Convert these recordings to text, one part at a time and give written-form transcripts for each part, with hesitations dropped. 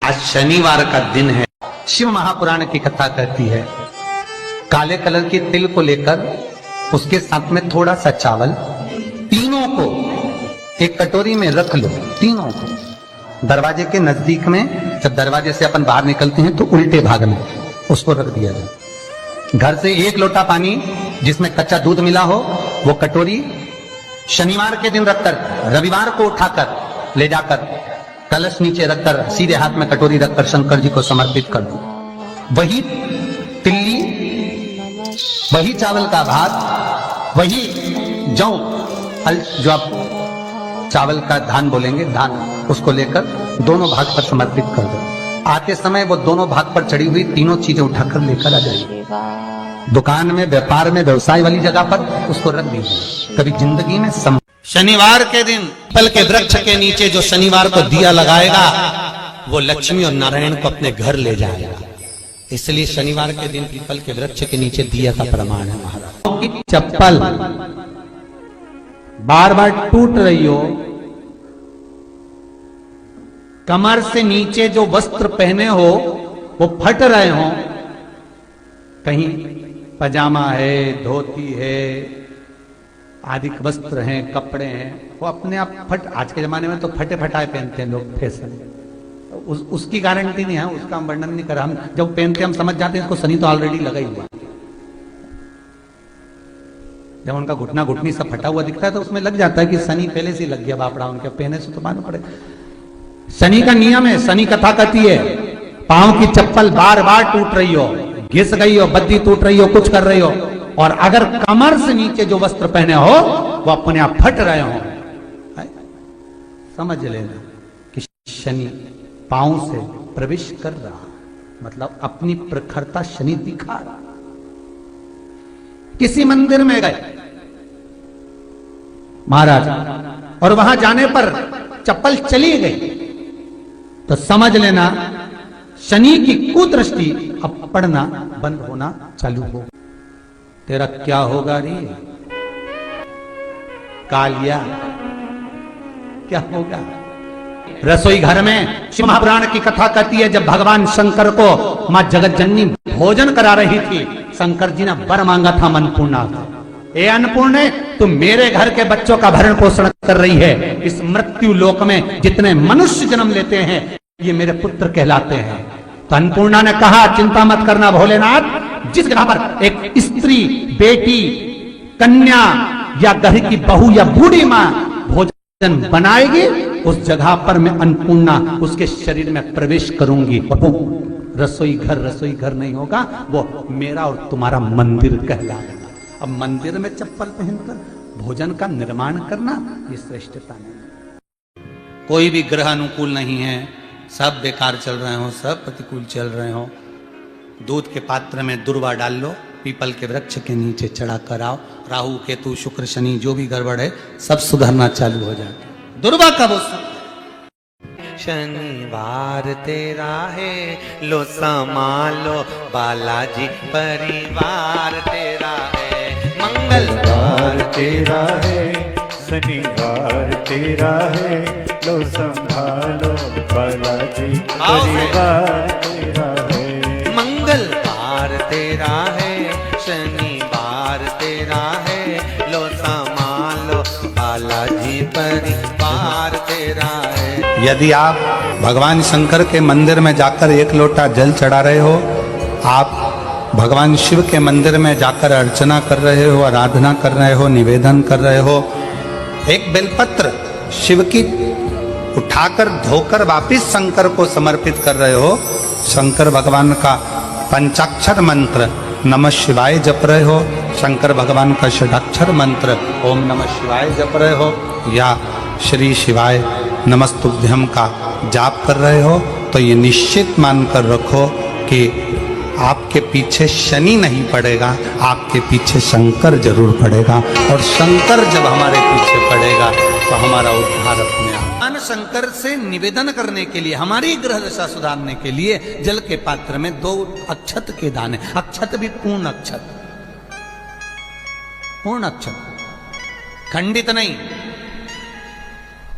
आज शनिवार का दिन है। शिव महापुराण की कथा कहती है, काले कलर के तिल को लेकर उसके साथ में थोड़ा सा चावल, तीनों को एक कटोरी में रख लो। तीनों को दरवाजे के नजदीक में, जब दरवाजे से अपन बाहर निकलते हैं तो उल्टे भाग में उसको रख दिया जाए। घर से एक लोटा पानी जिसमें कच्चा दूध मिला हो, वो कटोरी शनिवार के दिन रखकर रविवार को उठाकर ले जाकर कलश नीचे रखकर सीधे हाथ में कटोरी रखकर शंकर जी को समर्पित कर दो। वही तिल्ली, वही चावल का भात, वही जौ, जो आप चावल का धान बोलेंगे, धान, उसको लेकर दोनों भाग पर समर्पित कर दो। आते समय वो दोनों भाग पर चढ़ी हुई तीनों चीजें उठाकर लेकर आ जाइए। दुकान में, व्यापार में, व्यवसाय वाली जगह पर उसको रख दीजिए। कभी जिंदगी में शनिवार के दिन पीपल के वृक्ष के नीचे जो शनिवार को दिया लगाएगा वो लक्ष्मी और नारायण को अपने घर ले जाएगा। इसलिए शनिवार के दिन पीपल के वृक्ष के नीचे दिया का प्रमाण है। महाराज चप्पल बार बार टूट रही हो, कमर से नीचे जो वस्त्र पहने हो वो फट रहे हो, कहीं पजामा है, धोती है, आदि वस्त्र हैं, कपड़े हैं, वो अपने आप फट, आज के जमाने में तो फटे फटाए पहनते हैं लोग, फैशन। उसकी गारंटी नहीं है, उसका हम वर्णन नहीं कर रहा। हम जब पहनते हम समझ जाते हैं इसको शनि तो ऑलरेडी लगा ही हुआ। जब उनका घुटना घुटनी सब फटा हुआ दिखता है तो उसमें लग जाता है कि शनि पहले से लग गया बापड़ा, उनके पहने से तो मालूम पड़े। शनि का नियम है, शनि कथा कहती है, पांव की चप्पल बार बार टूट रही हो, घिस गई हो, बद्दी टूट रही हो, कुछ कर रही हो, और अगर कमर से नीचे जो वस्त्र पहने हो वो अपने आप फट रहे हो, समझ लेना कि शनि पांव से प्रवेश कर रहा, मतलब अपनी प्रखरता शनि दिखा रहा। किसी मंदिर में गए महाराज और वहां जाने पर चप्पल चली गई तो समझ लेना शनि की कुदृष्टि अब पड़ना बंद होना चालू हो। तेरा क्या होगा रे कालिया, क्या होगा? रसोई घर में शिव महापुराण की कथा कहती है, जब भगवान शंकर को मां जगत जननी भोजन करा रही थी, शंकर जी ने वर मांगा था अन्नपूर्णा। ए अन्नपूर्णे, तुम मेरे घर के बच्चों का भरण पोषण कर रही है। इस मृत्यु लोक में जितने मनुष्य जन्म लेते हैं ये मेरे पुत्र कहलाते हैं। तो अन्नपूर्णा ने कहा, चिंता मत करना भोलेनाथ, जिस जगह पर एक स्त्री, बेटी, कन्या या घर की बहू या बूढ़ी मां भोजन बनाएगी, उस जगह पर मैं अन्नपूर्णा उसके शरीर में प्रवेश करूंगी। रसोई घर नहीं होगा, वो मेरा और तुम्हारा मंदिर कहलाएगा। अब मंदिर में चप्पल पहनकर भोजन का निर्माण करना ये श्रेष्ठता नहीं। कोई भी ग्रह अनुकूल नहीं है, सब बेकार चल रहे हो, सब प्रतिकूल चल रहे हो, दूध के पात्र में दुर्वा डाल लो, पीपल के वृक्ष के नीचे चढ़ा कर आओ, राहु केतु शुक्र शनि जो भी गड़बड़ है सब सुधरना चालू हो जाए। दुर्वा कब हो? शनिवार तेरा है, लो संभालो बालाजी परिवार तेरा है। मंगलवार तेरा है, शनिवार तेरा है, लो संभालो बालाजी परिवार तेरा है। मंगलवार तेरा है, शनिवार तेरा है, लो संभालो बालाजी परिवार तेरा है। यदि आप भगवान शंकर के मंदिर में जाकर एक लोटा जल चढ़ा रहे हो, आप भगवान शिव के मंदिर में जाकर अर्चना कर रहे हो, आराधना कर रहे हो, निवेदन कर रहे हो, एक बेलपत्र शिव की उठाकर धोकर वापिस शंकर को समर्पित कर रहे हो, शंकर भगवान का पंचाक्षर मंत्र नमः शिवाय जप रहे हो, शंकर भगवान का षडाक्षर मंत्र ओम नमः शिवाय जप रहे हो, या श्री शिवाय नमस्तुभ्यम का जाप कर रहे हो, तो ये निश्चित मानकर रखो कि आपके पीछे शनि नहीं पड़ेगा, आपके पीछे शंकर जरूर पड़ेगा। और शंकर जब हमारे पीछे पड़ेगा तो हमारा उद्धार अपने आप। शंकर से निवेदन करने के लिए, हमारी ग्रह दशा सुधारने के लिए जल के पात्र में 2 अक्षत के दाने, अक्षत भी पूर्ण अक्षत, पूर्ण अक्षत, खंडित नहीं,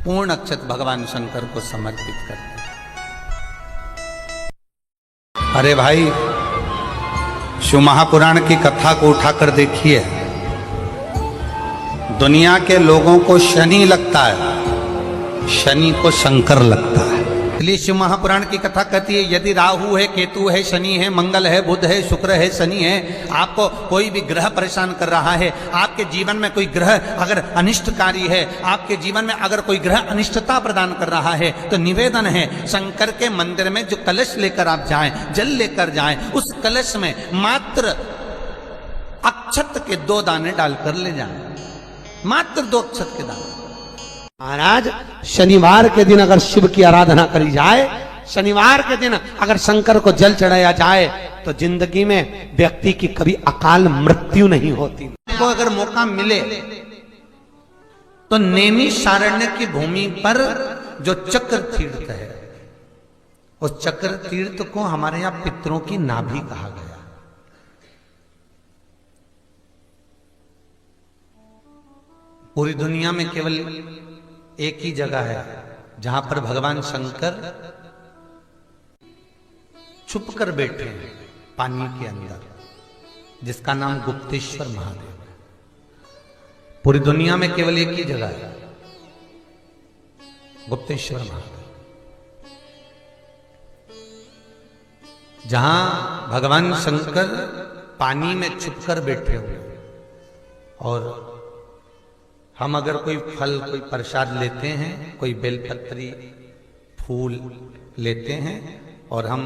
पूर्ण अक्षत भगवान शंकर को समर्पित करते हैं। अरे भाई, शिव महापुराण की कथा को उठाकर देखिए। दुनिया के लोगों को शनि लगता है, शनि को शंकर लगता है। इसलिए शिव महापुराण की कथा कहती है यदि राहु है, केतु है, शनि है, मंगल है, बुध है, शुक्र है, शनि है, आपको कोई भी ग्रह परेशान कर रहा है, आपके जीवन में कोई ग्रह अगर अनिष्टकारी है, आपके जीवन में अगर कोई ग्रह अनिष्टता प्रदान कर रहा है, तो निवेदन है शंकर के मंदिर में जो कलश लेकर आप जाएं, जल लेकर जाएं, उस कलश में मात्र अक्षत के 2 दाने डालकर ले जाएं, मात्र 2 अक्षत के दाने। महाराज, शनिवार के दिन अगर शिव की आराधना करी जाए, शनिवार के दिन अगर शंकर को जल चढ़ाया जाए, तो जिंदगी में व्यक्ति की कभी अकाल मृत्यु नहीं होती। को अगर मौका मिले तो नैमिषारण्य की भूमि पर जो चक्र तीर्थ है, उस चक्र तीर्थ को हमारे यहां पितरों की नाभि कहा गया। पूरी दुनिया में केवल एक ही जगह है जहां पर भगवान शंकर छुपकर बैठे हैं पानी के अंदर, जिसका नाम गुप्तेश्वर महादेव है। पूरी दुनिया में केवल एक ही जगह है, गुप्तेश्वर महादेव, जहां भगवान शंकर पानी में छुपकर बैठे हुए। और हम अगर कोई फल, कोई प्रसाद लेते हैं, कोई बेलपत्री फूल लेते हैं, और हम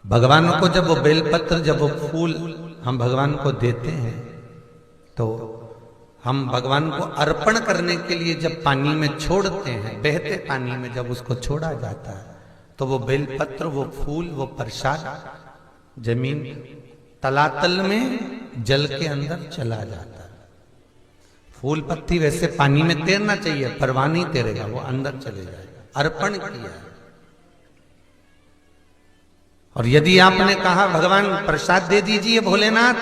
भगवान को जब वो बेलपत्र, जब वो फूल हम भगवान को देते हैं, तो हम भगवान को अर्पण करने के लिए जब पानी में छोड़ते हैं, बहते पानी में जब उसको छोड़ा जाता है, तो वो बेलपत्र, वो फूल, वो प्रसाद जमीन तलातल में जल के अंदर चला जाता है। फूल पत्ती वैसे पानी में तैरना चाहिए, परवाह नहीं तैरेगा, वो अंदर चले जाएगा। अर्पण किया। और यदि आपने कहा भगवान प्रसाद दे दीजिए, भोलेनाथ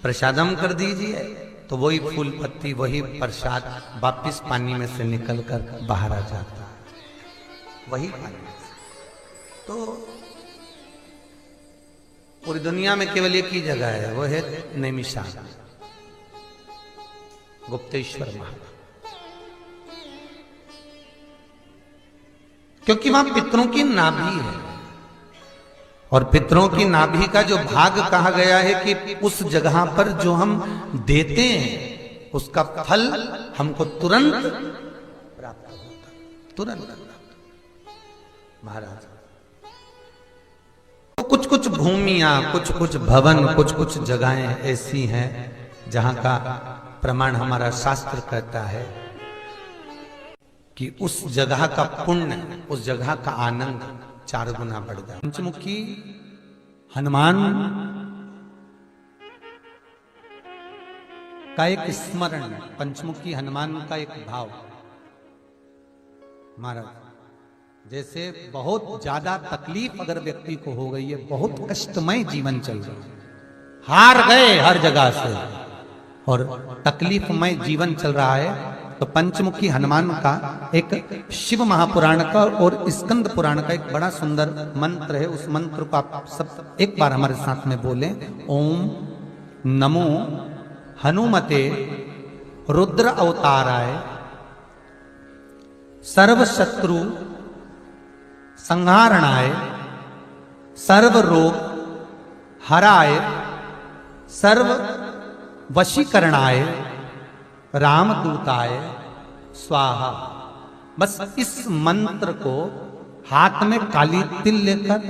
प्रसादम कर दीजिए, तो वही फूल पत्ती, वही प्रसाद वापिस पानी में से निकलकर बाहर आ जाता है, वही पानी में। तो पूरी दुनिया में केवल एक ही जगह है, वो है नैमिषारण्य, गुप्तेश्वर महादेव, क्योंकि वहां पितरों की नाभि है। और पितरों की नाभि का जो भाग कहा गया है कि उस जगह पर जो हम देते हैं, उसका फल हमको तुरंत प्राप्त होता है, तुरंत। महाराज, तो कुछ कुछ भूमियां, कुछ कुछ भवन, कुछ कुछ जगहें ऐसी हैं जहां का प्रमाण हमारा शास्त्र कहता है कि उस जगह का पुण्य, उस जगह का आनंद 4 गुना बढ़ जाए। पंचमुखी हनुमान का एक स्मरण, पंचमुखी हनुमान का एक भाव। महाराज, जैसे बहुत ज्यादा तकलीफ अगर व्यक्ति को हो गई है, बहुत कष्टमय जीवन चल रहा है, हार गए हर जगह से और तकलीफमय जीवन चल रहा है, तो पंचमुखी हनुमान का एक शिव महापुराण का और स्कंद पुराण का एक बड़ा सुंदर मंत्र है। उस मंत्र को आप सब एक बार हमारे साथ में बोलें। ओम नमो हनुमते रुद्र अवताराय सर्व शत्रु संहारणाय सर्व रोग हराय सर्व वशीकरणाय रामदूताय स्वाहा। बस इस मंत्र को हाथ में काली तिल लेकर